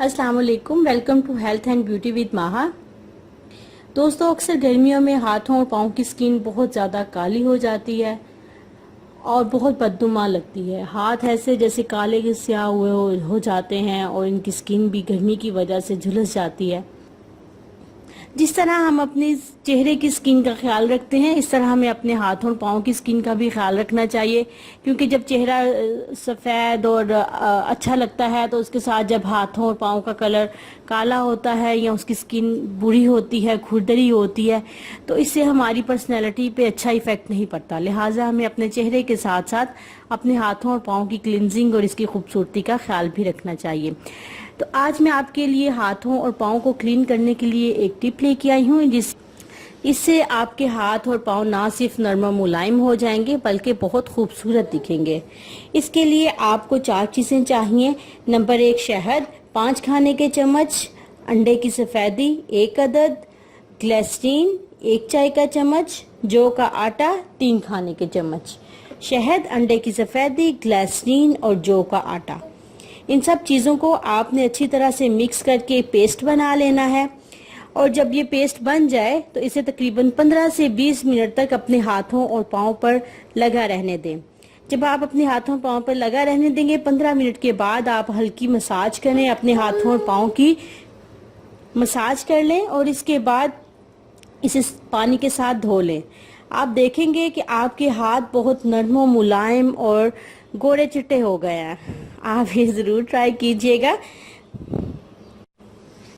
अस्सलाम वालेकुम। Welcome to health and beauty with Maha. दोस्तों, अक्सर गर्मियों में हाथों और पाँव की स्किन बहुत ज़्यादा काली हो जाती है और बहुत बदनुमा लगती है। हाथ ऐसे जैसे काले स्याह हुए हो जाते हैं और इनकी स्किन भी गर्मी की वजह से झुलस जाती है। जिस तरह हम अपने चेहरे की स्किन का ख्याल रखते हैं, इस तरह हमें अपने हाथों और पाँव की स्किन का भी ख्याल रखना चाहिए, क्योंकि जब चेहरा सफ़ेद और अच्छा लगता है तो उसके साथ जब हाथों और पाँव का कलर काला होता है या उसकी स्किन बुरी होती है, खुरदरी होती है, तो इससे हमारी पर्सनैलिटी पे अच्छा इफेक्ट नहीं पड़ता। लिहाजा हमें अपने चेहरे के साथ साथ अपने हाथों और पाँव की क्लिनजिंग और इसकी खूबसूरती का ख्याल भी रखना चाहिए। तो आज मैं आपके लिए हाथों और पाँव को क्लीन करने के लिए एक टिप लेके आई हूँ, इससे आपके हाथ और पाँव ना सिर्फ नरम और मुलायम हो जाएंगे बल्कि बहुत खूबसूरत दिखेंगे। इसके लिए आपको 4 चीज़ें चाहिए। नंबर 1 शहद 5 खाने के चम्मच, अंडे की सफ़ेदी 1 अदद, ग्लिसरीन 1 चाय का चम्मच, जौ का आटा 3 खाने के चम्मच। शहद, अंडे की सफ़ेदी, ग्लिसरीन और जौ का आटा, इन सब चीज़ों को आपने अच्छी तरह से मिक्स करके पेस्ट बना लेना है। और जब ये पेस्ट बन जाए तो इसे तकरीबन 15 से 20 मिनट तक अपने हाथों और पाँव पर लगा रहने दें। जब आप अपने हाथों और पाँव पर लगा रहने देंगे, 15 मिनट के बाद आप हल्की मसाज करें, अपने हाथों और पाँव की मसाज कर लें और इसके बाद इसे पानी के साथ धो लें। आप देखेंगे कि आपके हाथ बहुत नरम और मुलायम और गोरे चिट्टे हो गए हैं। आप ये ज़रूर ट्राई कीजिएगा।